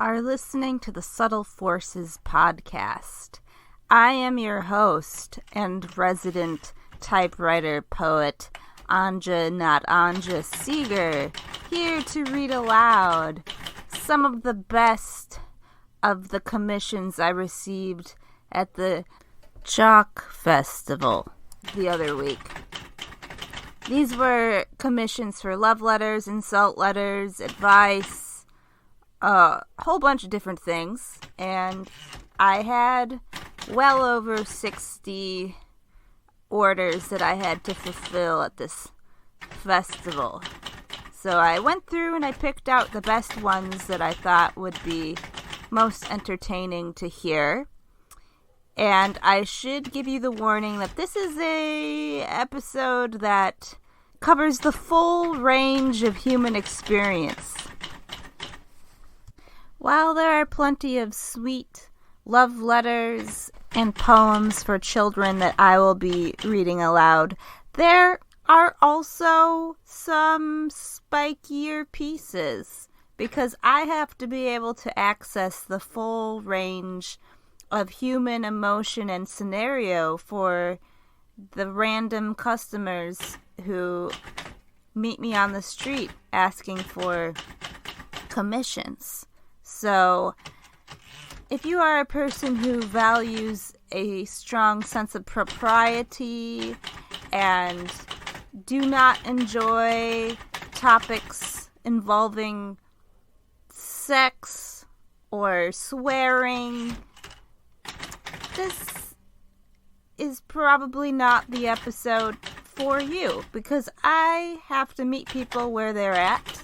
are listening to the Subtle Forces podcast. I am your host and resident typewriter poet, Anja, not Anja Seeger, here to read aloud some of the best of the commissions I received at the Chalk Festival the other week. These were commissions for love letters, insult letters, advice, a whole bunch of different things, and I had well over 60 orders that I had to fulfill at this festival. So I went through and I picked out the best ones that I thought would be most entertaining to hear. And I should give you the warning that this is a episode that covers the full range of human experience. While there are plenty of sweet love letters and poems for children that I will be reading aloud, there are also some spikier pieces, because I have to be able to access the full range of human emotion and scenario for the random customers who meet me on the street asking for commissions. So, if you are a person who values a strong sense of propriety and do not enjoy topics involving sex or swearing, this is probably not the episode for you, because I have to meet people where they're at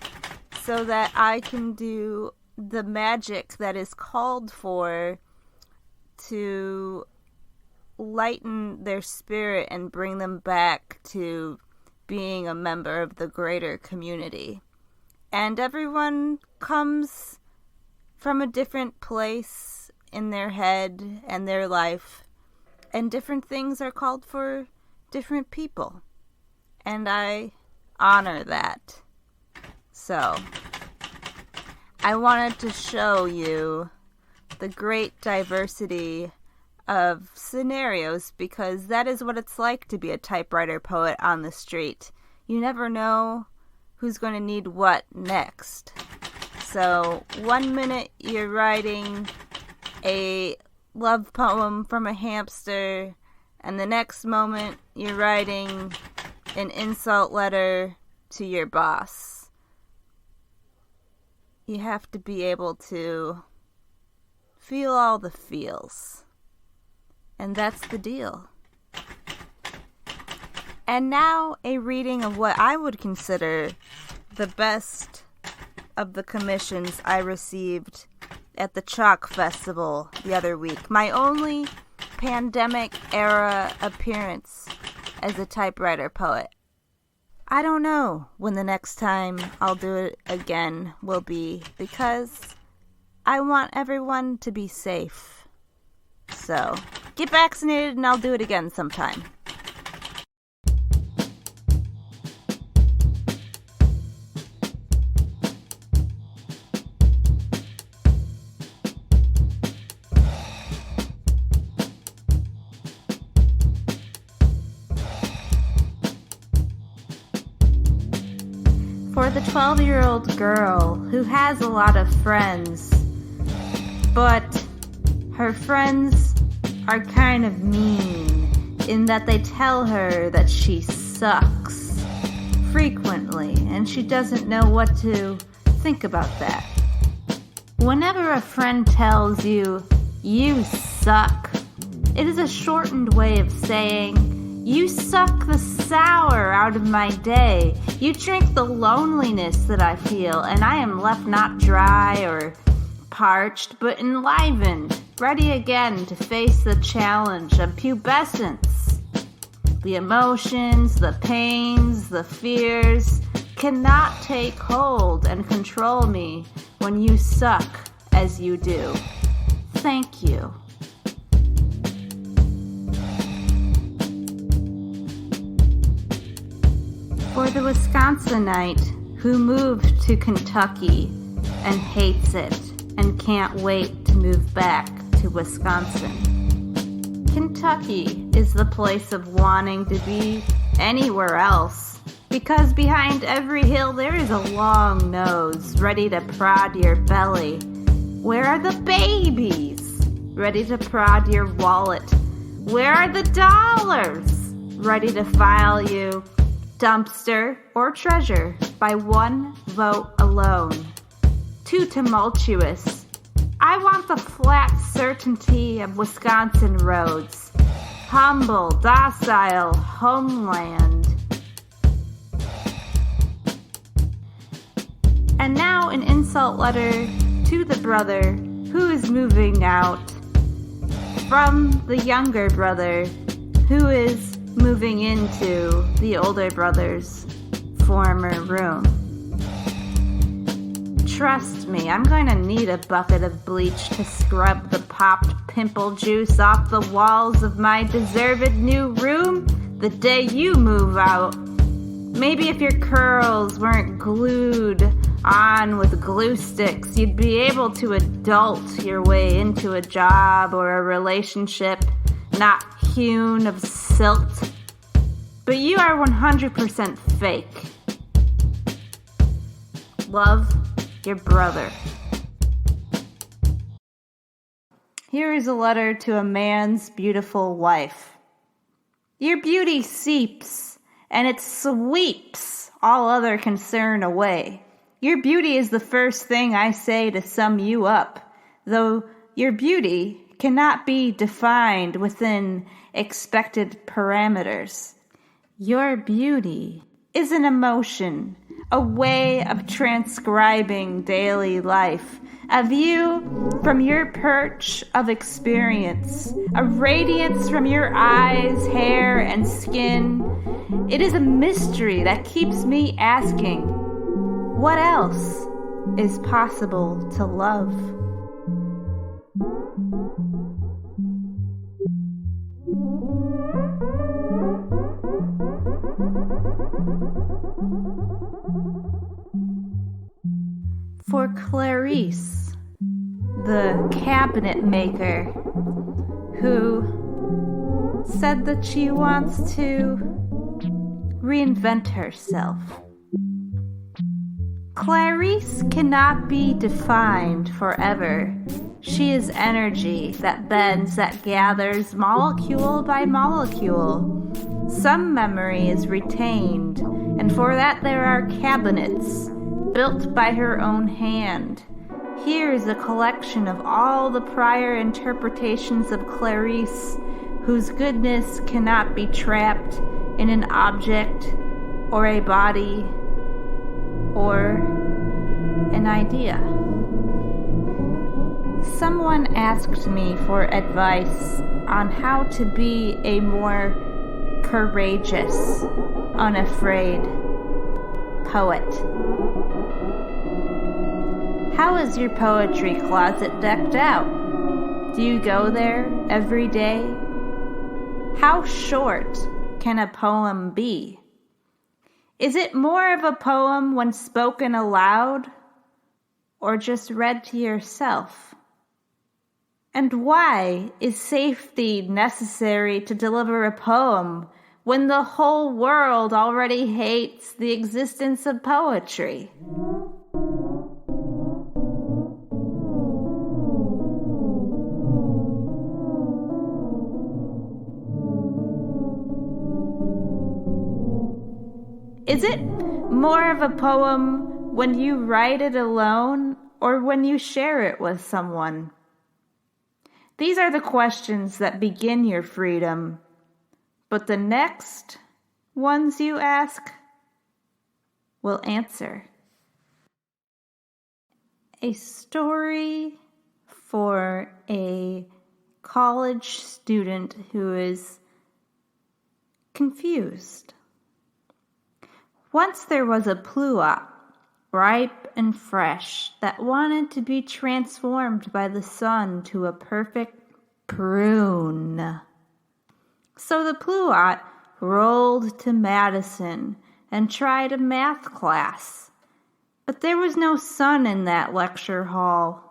so that I can do the magic that is called for to lighten their spirit and bring them back to being a member of the greater community. And everyone comes from a different place in their head and their life, and different things are called for different people, and I honor that. So I wanted to show you the great diversity of scenarios, because that is what it's like to be a typewriter poet on the street. You never know who's going to need what next. So 1 minute you're writing a love poem from a hamster, and the next moment you're writing an insult letter to your boss. You have to be able to feel all the feels. And that's the deal. And now a reading of what I would consider the best of the commissions I received at the Chalk Festival the other week. My only pandemic-era appearance as a typewriter poet. I don't know when the next time I'll do it again will be, because I want everyone to be safe. So, get vaccinated and I'll do it again sometime. For the 12-year-old girl who has a lot of friends, but her friends are kind of mean in that they tell her that she sucks frequently, and she doesn't know what to think about that. Whenever a friend tells you, "You suck," it is a shortened way of saying, "You suck the sour out of my day. You drink the loneliness that I feel, and I am left not dry or parched, but enlivened, ready again to face the challenge of pubescence. The emotions, the pains, the fears cannot take hold and control me when you suck as you do. Thank you." For the Wisconsinite who moved to Kentucky and hates it, and can't wait to move back to Wisconsin. Kentucky is the place of wanting to be anywhere else, because behind every hill there is a long nose ready to prod your belly. Where are the babies? Ready to prod your wallet. Where are the dollars? Ready to file you dumpster or treasure by one vote alone. Too tumultuous. I want the flat certainty of Wisconsin roads. Humble, docile homeland. And now an insult letter to the brother who is moving out from the younger brother who is moving into the older brother's former room. Trust me, I'm going to need a bucket of bleach to scrub the popped pimple juice off the walls of my deserved new room the day you move out. Maybe if your curls weren't glued on with glue sticks, you'd be able to adult your way into a job or a relationship not hewn of silt. But you are 100% fake. Love, your brother. Here is a letter to a man's beautiful wife. Your beauty seeps, and it sweeps all other concern away. Your beauty is the first thing I say to sum you up, though your beauty cannot be defined within expected parameters. Your beauty is an emotion, a way of transcribing daily life, a view from your perch of experience, a radiance from your eyes, hair, and skin. It is a mystery that keeps me asking, what else is possible to love? For Clarice, the cabinet maker, who said that she wants to reinvent herself. Clarice cannot be defined forever. She is energy that bends, that gathers molecule by molecule. Some memory is retained, and for that there are cabinets built by her own hand. Here is a collection of all the prior interpretations of Clarice, whose goodness cannot be trapped in an object or a body or an idea. Someone asked me for advice on how to be a more courageous, unafraid poet. How is your poetry closet decked out? Do you go there every day? How short can a poem be? Is it more of a poem when spoken aloud, or just read to yourself? And why is safety necessary to deliver a poem when the whole world already hates the existence of poetry? Is it more of a poem when you write it alone or when you share it with someone? These are the questions that begin your freedom, but the next ones you ask will answer. A story for a college student who is confused. Once there was a pluot, ripe and fresh, that wanted to be transformed by the sun to a perfect prune. So the pluot rolled to Madison and tried a math class. But there was no sun in that lecture hall.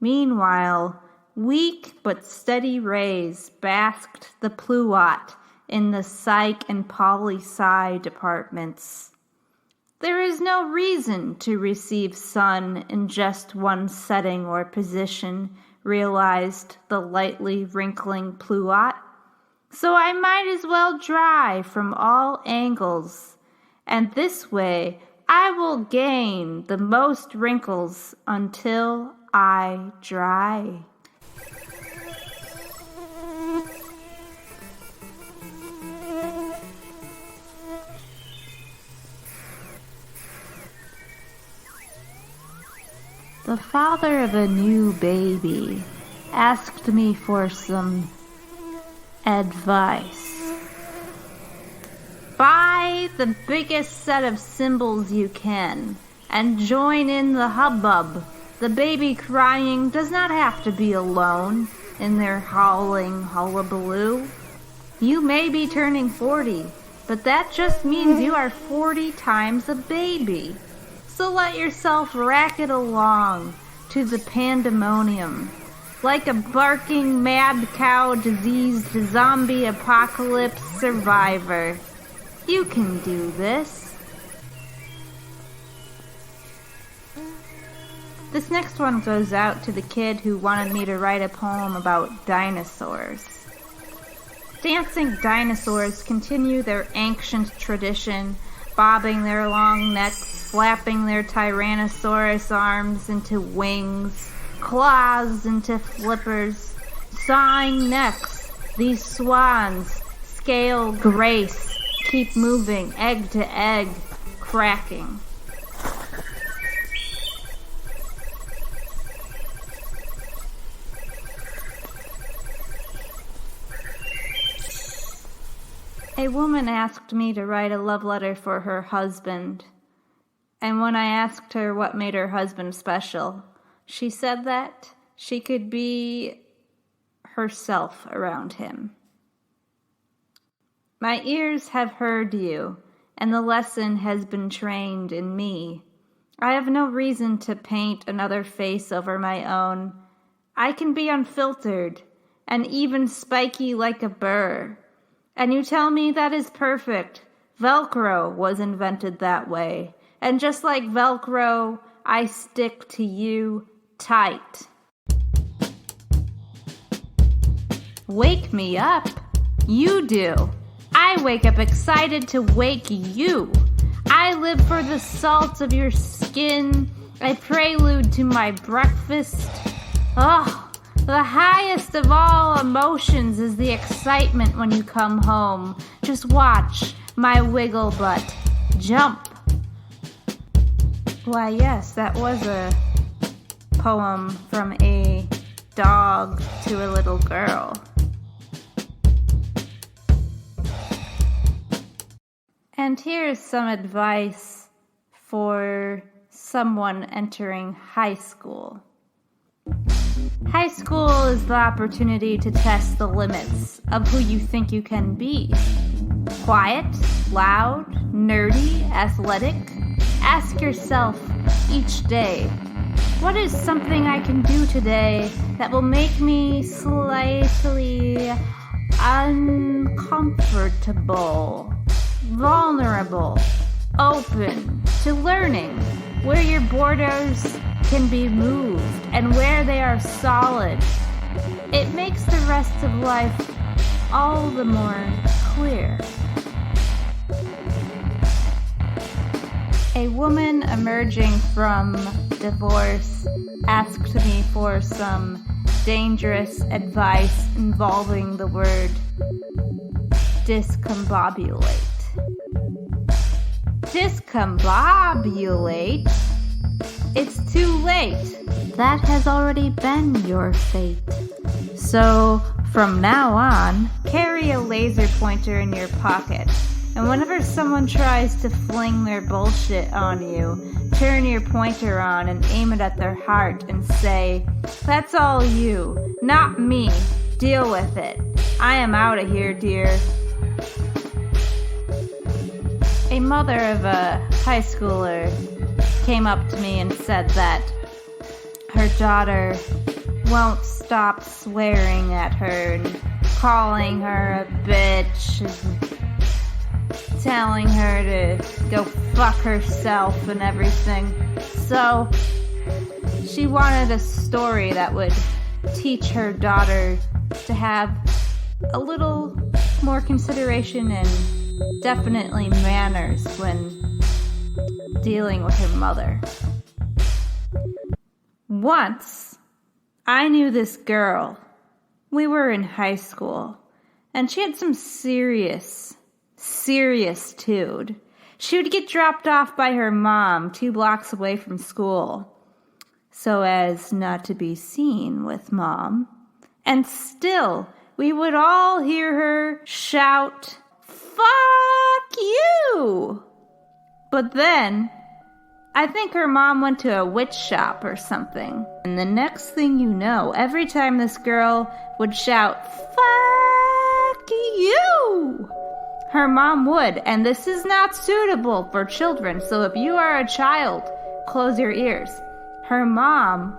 Meanwhile, weak but steady rays basked the pluot in the psych and poli-sci departments. There is no reason to receive sun in just one setting or position, realized the lightly wrinkling pluot. So I might as well dry from all angles, and this way I will gain the most wrinkles until I dry. The father of a new baby asked me for some advice. Buy the biggest set of cymbals you can and join in the hubbub. The baby crying does not have to be alone in their howling hullabaloo. You may be turning 40, but that just means you are 40 times a baby. So let yourself rack it along to the pandemonium. Like a barking mad cow diseased zombie apocalypse survivor. You can do this. This next one goes out to the kid who wanted me to write a poem about dinosaurs. Dancing dinosaurs continue their ancient tradition, bobbing their long necks, flapping their Tyrannosaurus arms into wings, claws into flippers, sawing necks. These swans, scale grace, keep moving, egg to egg, cracking. A woman asked me to write a love letter for her husband, and when I asked her what made her husband special, she said that she could be herself around him. My ears have heard you, and the lesson has been trained in me. I have no reason to paint another face over my own. I can be unfiltered, and even spiky like a burr. And you tell me that is perfect. Velcro was invented that way. And just like Velcro, I stick to you tight. Wake me up. You do. I wake up excited to wake you. I live for the salt of your skin, a prelude to my breakfast. Oh, the highest of all emotions is the excitement when you come home. Just watch my wiggle butt jump. Why, yes, that was a poem from a dog to a little girl. And here's some advice for someone entering high school. High school is the opportunity to test the limits of who you think you can be. Quiet, loud, nerdy, athletic. Ask yourself each day, what is something I can do today that will make me slightly uncomfortable, vulnerable, open to learning, where your borders can be moved and where they are solid. It makes the rest of life all the more clear. A woman emerging from divorce asked me for some dangerous advice involving the word discombobulate. Discombobulate? It's too late. That has already been your fate. So, from now on, carry a laser pointer in your pocket. And whenever someone tries to fling their bullshit on you, turn your pointer on and aim it at their heart and say, "That's all you, not me. Deal with it. I am out of here, dear." A mother of a high schooler came up to me and said that her daughter won't stop swearing at her and calling her a bitch and telling her to go fuck herself and everything. So she wanted a story that would teach her daughter to have a little more consideration and definitely manners when dealing with her mother. Once, I knew this girl. We were in high school, and she had some serious tude. She would get dropped off by her mom 2 blocks away from school, so as not to be seen with mom. And still, we would all hear her shout, "Fuck you!" But then, I think her mom went to a witch shop or something. And the next thing you know, every time this girl would shout, "Fuck you!" her mom would. And this is not suitable for children. So if you are a child, close your ears. Her mom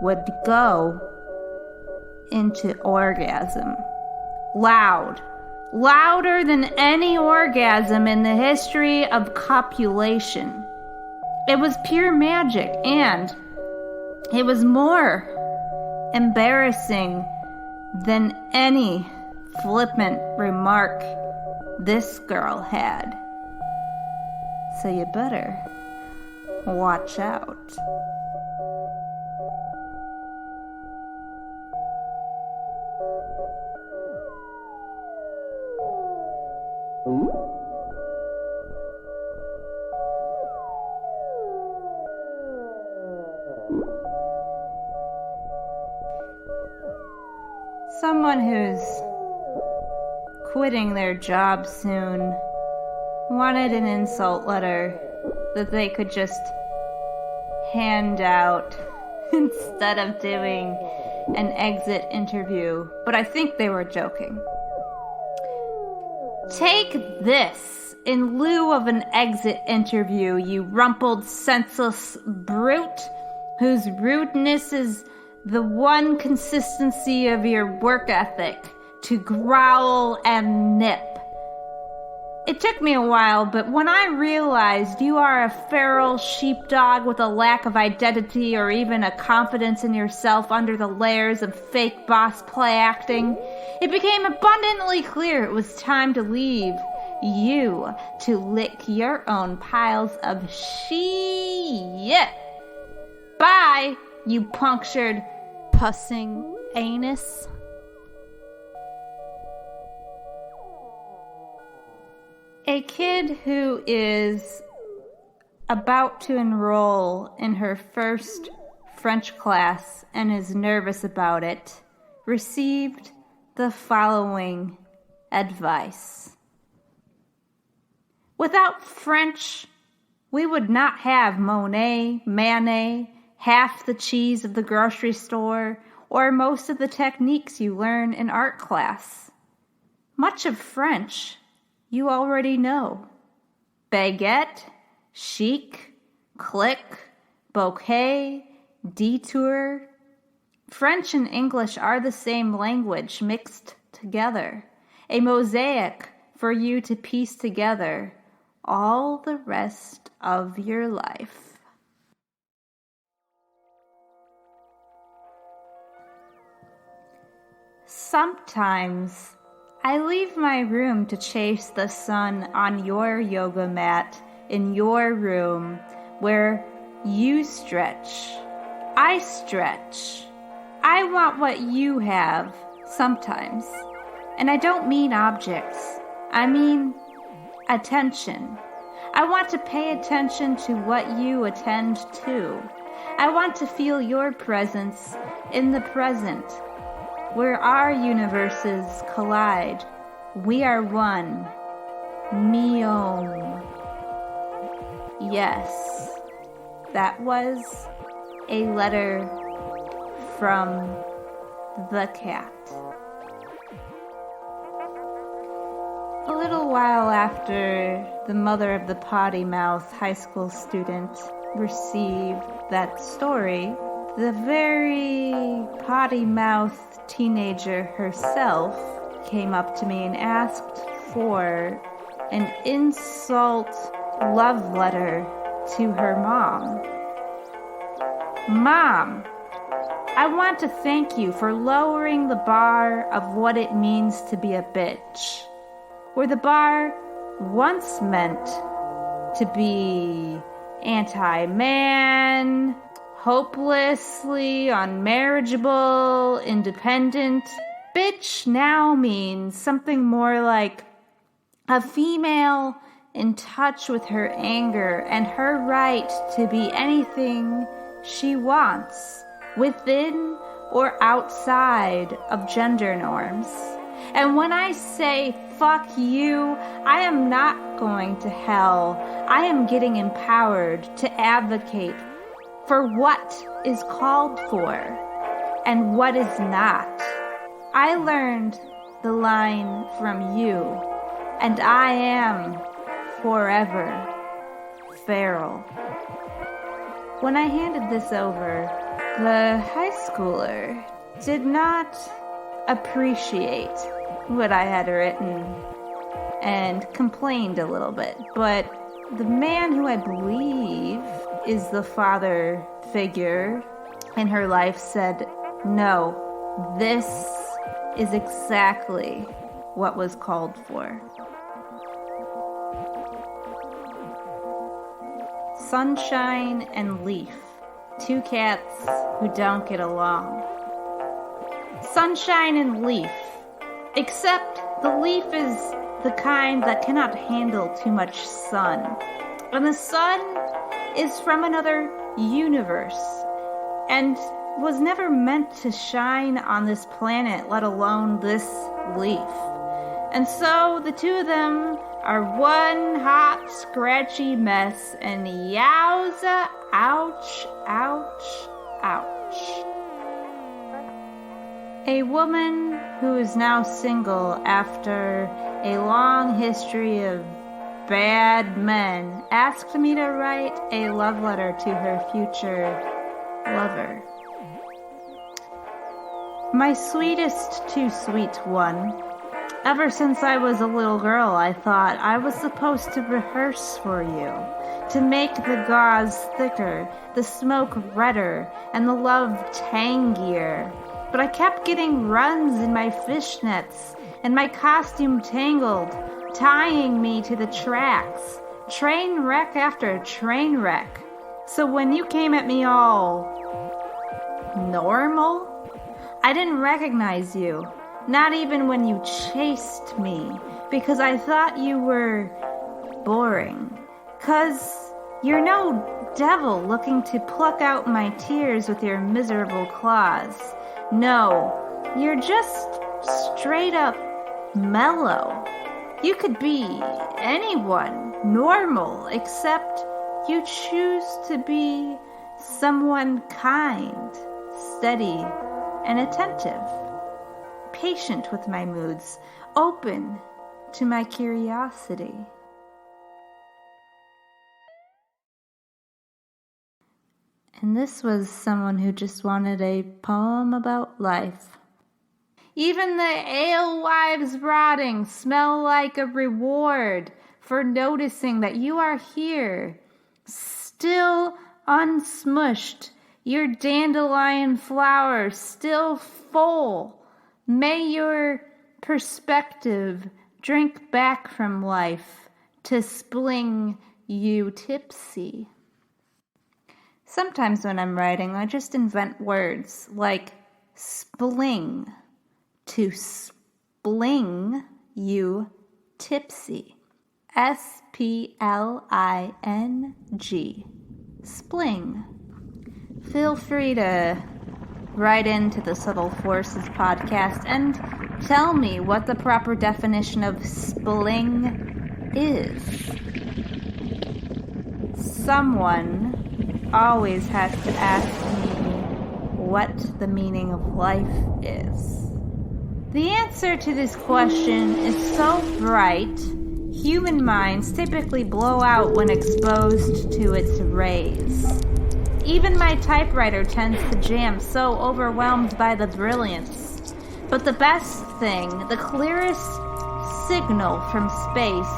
would go into orgasm. Louder than any orgasm in the history of copulation. It was pure magic, and it was more embarrassing than any flippant remark this girl had. So you better watch out. Someone who's quitting their job soon wanted an insult letter that they could just hand out instead of doing an exit interview, but I think they were joking. Take this in lieu of an exit interview, you rumpled, senseless brute whose rudeness is the one consistency of your work ethic, to growl and nip. It took me a while, but when I realized you are a feral sheepdog with a lack of identity or even a confidence in yourself under the layers of fake boss play acting, it became abundantly clear it was time to leave you to lick your own piles of shit. Bye, you punctured, pussing anus. A kid who is about to enroll in her first French class and is nervous about it received the following advice. Without French, we would not have Monet, Manet, half the cheese of the grocery store, or most of the techniques you learn in art class. Much of French you already know. Baguette, chic, click, bouquet, detour. French and English are the same language mixed together, a mosaic for you to piece together all the rest of your life. Sometimes I leave my room to chase the sun on your yoga mat in your room where you stretch. I stretch. I want what you have sometimes. And I don't mean objects. I mean attention. I want to pay attention to what you attend to. I want to feel your presence in the present, where our universes collide. We are one. Meom. Yes, that was a letter from the cat. A little while after the mother of the potty mouth high school student received that story, the very potty-mouthed teenager herself came up to me and asked for an insult love letter to her mom. Mom, I want to thank you for lowering the bar of what it means to be a bitch. Where the bar once meant to be anti-man, hopelessly unmarriageable, independent, bitch now means something more like a female in touch with her anger and her right to be anything she wants, within or outside of gender norms. And when I say fuck you, I am not going to hell. I am getting empowered to advocate for what is called for and what is not. I learned the line from you, and I am forever feral. When I handed this over, the high schooler did not appreciate what I had written and complained a little bit, but the man who I believe is the father figure in her life said, no, this is exactly what was called for. Sunshine and Leaf, two cats who don't get along. Sunshine and Leaf, except the leaf is the kind that cannot handle too much sun. And the sun is from another universe and was never meant to shine on this planet, let alone this leaf. And so the two of them are one hot, scratchy mess, and yowza, ouch, ouch, ouch. A woman who is now single after a long history of bad men asked me to write a love letter to her future lover. My sweetest too sweet one, ever since I was a little girl, I thought I was supposed to rehearse for you, to make the gauze thicker, the smoke redder, and the love tangier. But I kept getting runs in my fishnets, and my costume tangled, tying me to the tracks, train wreck after train wreck. So when you came at me all normal, I didn't recognize you, not even when you chased me, because I thought you were boring. 'Cause you're no devil looking to pluck out my tears with your miserable claws. No, you're just straight up mellow. You could be anyone, normal, except you choose to be someone kind, steady, and attentive, patient with my moods, open to my curiosity. And this was someone who just wanted a poem about life. Even the alewives rotting smell like a reward for noticing that you are here, still unsmushed, your dandelion flowers still full. May your perspective drink back from life to spling you tipsy. Sometimes when I'm writing, I just invent words like spling, to spling you tipsy. S-P-L-I-N-G. Spling. Feel free to write into the Subtle Forces podcast and tell me what the proper definition of spling is. Someone always has to ask me what the meaning of life is. The answer to this question is so bright, Human minds typically blow out when exposed to its rays. Even my typewriter tends to jam, so overwhelmed by the brilliance. But the best thing, the clearest signal from space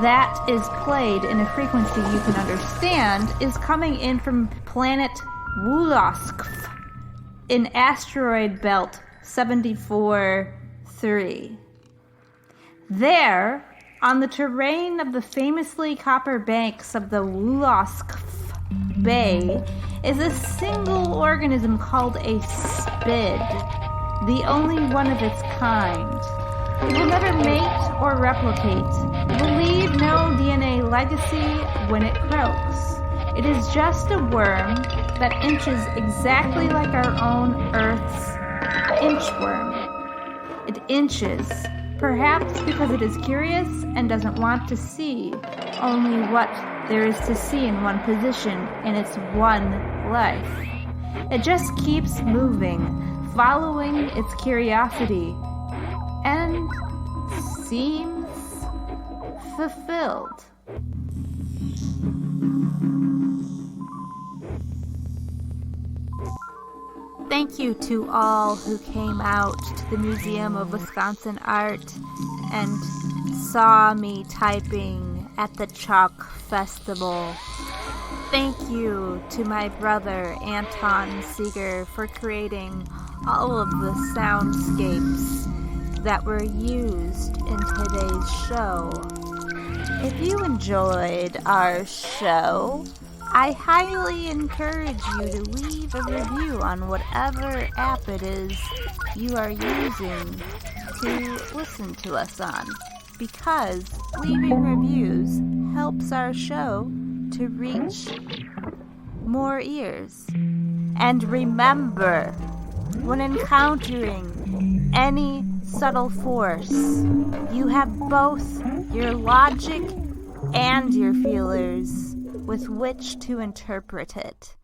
that is played in a frequency you can understand, is coming in from planet Waala in asteroid belt 74-3. There, on the terrain of the famously copper banks of the Waala Bay, is a single organism called a SPID, the only one of its kind. It will never mate or replicate. It will leave no DNA legacy when it croaks. It is just a worm that inches exactly like our own Earth's inchworm. It inches, perhaps because it is curious and doesn't want to see only what there is to see in one position in its one life. It just keeps moving, following its curiosity, and seems fulfilled. Thank you to all who came out to the Museum of Wisconsin Art and saw me typing at the Chalk Festival. Thank you to my brother Anton Seeger for creating all of the soundscapes that were used in today's show. If you enjoyed our show, I highly encourage you to leave a review on whatever app it is you are using to listen to us on, because leaving reviews helps our show to reach more ears. And remember, when encountering any subtle force, you have both your logic and your feelers with which to interpret it.